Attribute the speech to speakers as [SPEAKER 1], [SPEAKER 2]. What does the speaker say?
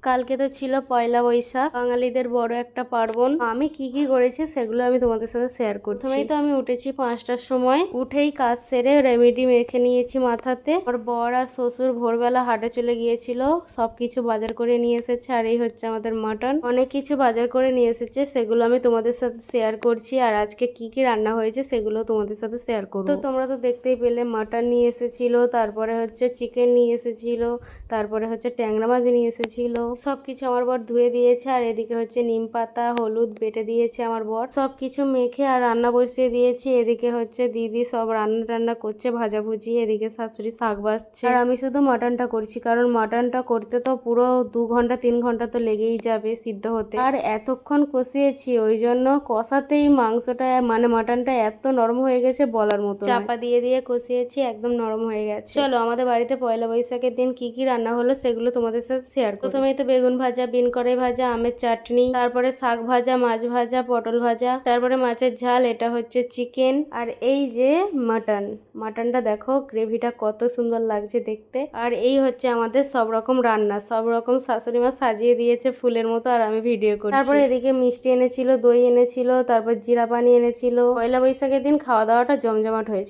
[SPEAKER 1] কালকে তো ছিল পয়লা বৈশাখ, বাঙালিদের বড় একটা পার্বণ। আমি কি কি করেছি সেগুলো আমি তোমাদের সাথে শেয়ার করছি। প্রথমেই তো আমি উঠেছি 5টার সময়, উঠেই কাজ সেরে রেমেডি মেখে নিয়েছি মাথাতে। আমার বর আর শ্বশুর ভোরবেলা হাটে চলে গিয়েছিল, সবকিছু বাজার করে নিয়ে এসেছে। আর এই হচ্ছে আমাদের মাটন, অনেক কিছু বাজার করে নিয়ে এসেছে, সেগুলো আমি তোমাদের সাথে শেয়ার করছি। আর আজকে কি কি রান্না হয়েছে সেগুলো তোমাদের সাথে শেয়ার করবো। তো তোমরা তো দেখতেই পেলে, মাটন নিয়ে এসেছিল, তারপরে হচ্ছে চিকেন নিয়ে এসেছিল, তারপরে হচ্ছে ট্যাংরা মাছ নিয়ে এসেছিল। সবকিছু আমার বর ধুয়ে দিয়েছে। আর এদিকে হচ্ছে নিম পাতা হলুদ বেটে দিয়েছে আমার বর, সবকিছু মেখে আর রান্না বসিয়ে দিয়েছি। এদিকে হচ্ছে দিদি সব রান্না টান্না করছে, ভাজাভুজি। এদিকে শাশুড়ি শাক বাজছে, আর আমি শুধু মাটনটা করছি, কারণ মাটনটা করতে তো পুরো 2 ঘন্টা 3 ঘন্টা তো লেগেই যাবে সিদ্ধ হতে। আর এতক্ষণ কষিয়েছি, ওই জন্য কষাতেই মাংসটা মানে মাটনটা এত নরম হয়ে গেছে বলার মতো। চাপা দিয়ে দিয়ে কষিয়েছি, একদম নরম হয়ে গেছে। চলো আমাদের বাড়িতে পয়লা বৈশাখের দিন কি কি রান্না হলো সেগুলো তোমাদের সাথে শেয়ার করি। প্রথমেই তো বেগুন ভাজা, বিন কড়াই ভাজা, আমের চাটনি, তারপরে শাক ভাজা, মাছ ভাজা, পটল ভাজা, তারপরে মাছের ঝাল, এটা হচ্ছে চিকেন। আর এই যে মাটনটা দেখো, গ্রেভিটা কত সুন্দর লাগছে দেখতে। আর এই হচ্ছে আমাদের সব রকম রান্না, সব রকম শাশুড়ি মা সাজিয়ে দিয়েছে ফুলের মতো, আর আমি ভিডিও করছি। তারপরে এদিকে মিষ্টি এনেছিল, দই এনেছিল, তারপর জিরা পানি এনেছিল। পয়লা বৈশাখের দিন খাওয়া দাওয়াটা জমজমাট হয়েছে।